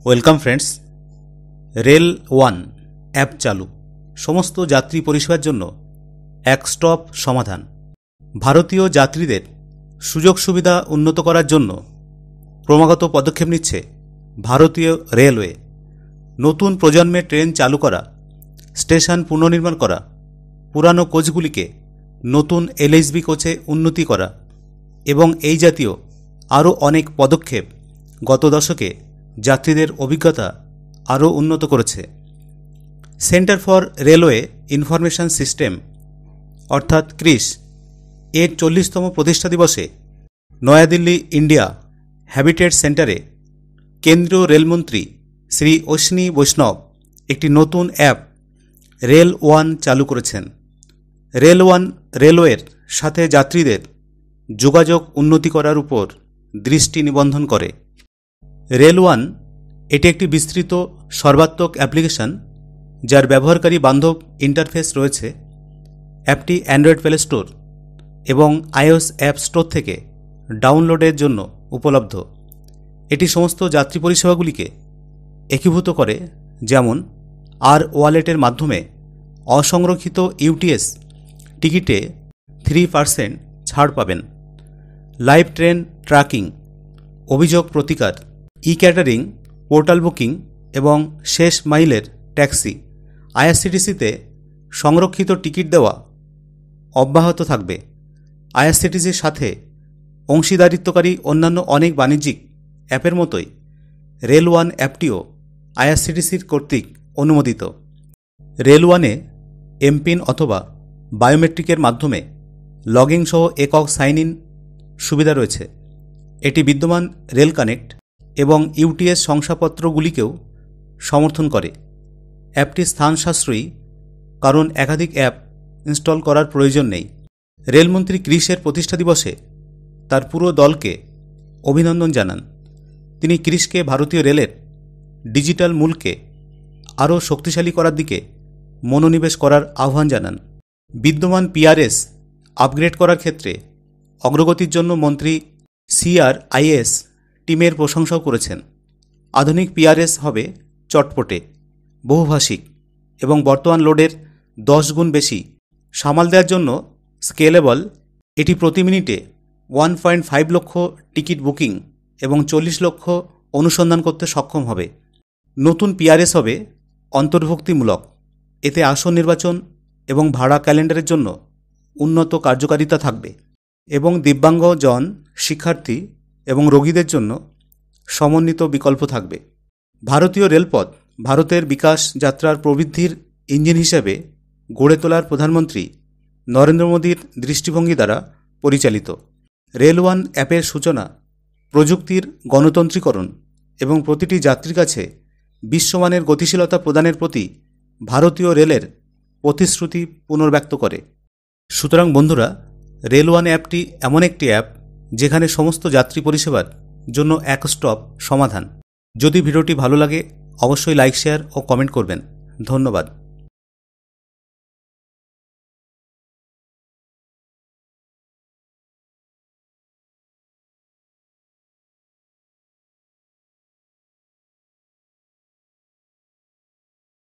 Welcome friends. Rail one app চালু, সমস্ত যাত্রী পরিষেবার জন্য এক স্টপ সমাধান। ভারতীয় যাত্রীদের সুযোগ সুবিধা উন্নত করার জন্য ক্রমাগত পদক্ষেপ নিচ্ছে ভারতীয় রেলওয়ে। নতুন প্রজন্মের ট্রেন চালু করা, স্টেশন পুনর্নির্মাণ করা, পুরানো কোচগুলিকে নতুন এলএইচবি কোচে উন্নতি করা এবং এই জাতীয় আরও অনেক পদক্ষেপ গত দশকে যাত্রীদের অভিজ্ঞতা আরও উন্নত করেছে। Centre for railway information system অর্থাৎ ক্রিস এর 40তম প্রতিষ্ঠা দিবসে নয়াদিল্লি ইন্ডিয়া হ্যাবিটেট সেন্টারে কেন্দ্রীয় রেলমন্ত্রী শ্রী অশ্বিনী বৈষ্ণব একটি নতুন অ্যাপ রেল ওয়ান চালু করেছেন। রেল ওয়ান রেলওয়ের সাথে যাত্রীদের যোগাযোগ উন্নতি করার উপর দৃষ্টি নিবন্ধন করে। রেল ওয়ান এটি একটি বিস্তৃত সর্বাত্মক অ্যাপ্লিকেশন যার ব্যবহারকারী বান্ধব ইন্টারফেস রয়েছে। অ্যাপটি অ্যান্ড্রয়েড প্লে স্টোর এবং আইওএস অ্যাপ স্টোর থেকে ডাউনলোডের জন্য উপলব্ধ। এটি সমস্ত যাত্রী পরিষেবাগুলিকে একীভূত করে, যেমন আর ওয়ালেটের মাধ্যমে অসংরক্ষিত ইউটিএস টিকিটে 3% ছাড় পাবেন, লাইভ ট্রেন ট্র্যাকিং, অভিযোগ প্রতিকার, ই ক্যাটারিং, পোর্টাল বুকিং এবং শেষ মাইলের ট্যাক্সি। আইআরসিটিসিতে সংরক্ষিত টিকিট দেওয়া অব্যাহত থাকবে। আইআরসিটিসির সাথে অংশীদারিত্বকারী অন্যান্য অনেক বাণিজ্যিক অ্যাপের মতোই রেল ওয়ান অ্যাপটিও আইআরসিটিসির কর্তৃক অনুমোদিত। রেল ওয়ানে এমপিন অথবা বায়োমেট্রিকের মাধ্যমে লগইন সহ একক সাইন ইন সুবিধা রয়েছে। এটি বিদ্যমান রেল কানেক্ট এবং ইউটিএস শংসাপত্রগুলিকেও সমর্থন করে। অ্যাপটি স্থান সাশ্রয়ী কারণ একাধিক অ্যাপ ইনস্টল করার প্রয়োজন নেই। রেলমন্ত্রী ক্রিসের প্রতিষ্ঠা দিবসে তার পুরো দলকে অভিনন্দন জানান। তিনি ক্রিসকে ভারতীয় রেলের ডিজিটাল মূলকে আরও শক্তিশালী করার দিকে মনোনিবেশ করার আহ্বান জানান। বিদ্যমান পিআরএস আপগ্রেড করার ক্ষেত্রে অগ্রগতির জন্য মন্ত্রী সিআরআইএস টিমের প্রশংসাও করেছেন। আধুনিক পিআরএস হবে চটপটে, বহুভাষিক এবং বর্তমান লোডের 10 গুণ বেশি সামাল দেওয়ার জন্য স্কেলেবল। এটি প্রতি মিনিটে 1.5 লক্ষ টিকিট বুকিং এবং 40 লক্ষ অনুসন্ধান করতে সক্ষম হবে। নতুন পিআরএস হবে অন্তর্ভুক্তিমূলক। এতে আসন নির্বাচন এবং ভাড়া ক্যালেন্ডারের জন্য উন্নত কার্যকারিতা থাকবে এবং দিব্যাঙ্গজন, শিক্ষার্থী এবং রোগীদের জন্য সমন্বিত বিকল্প থাকবে। ভারতীয় রেলপথ ভারতের বিকাশ যাত্রার প্রবৃদ্ধির ইঞ্জিন হিসেবে গড়ে তোলার প্রধানমন্ত্রী নরেন্দ্র মোদীর দৃষ্টিভঙ্গি দ্বারা পরিচালিত। রেল ওয়ান অ্যাপের সূচনা প্রযুক্তির গণতন্ত্রীকরণ এবং প্রতিটি যাত্রীর কাছে বিশ্বমানের গতিশীলতা প্রদানের প্রতি ভারতীয় রেলের প্রতিশ্রুতি পুনর্ব্যক্ত করে। সুতরাং বন্ধুরা, রেল ওয়ান অ্যাপটি এমন একটি অ্যাপ যেখানে সমস্ত যাত্রী পরিষেবার জন্য এক স্টপ সমাধান। যদি ভিডিওটি ভালো লাগে অবশ্যই লাইক, শেয়ার ও কমেন্ট করবেন। ধন্যবাদ।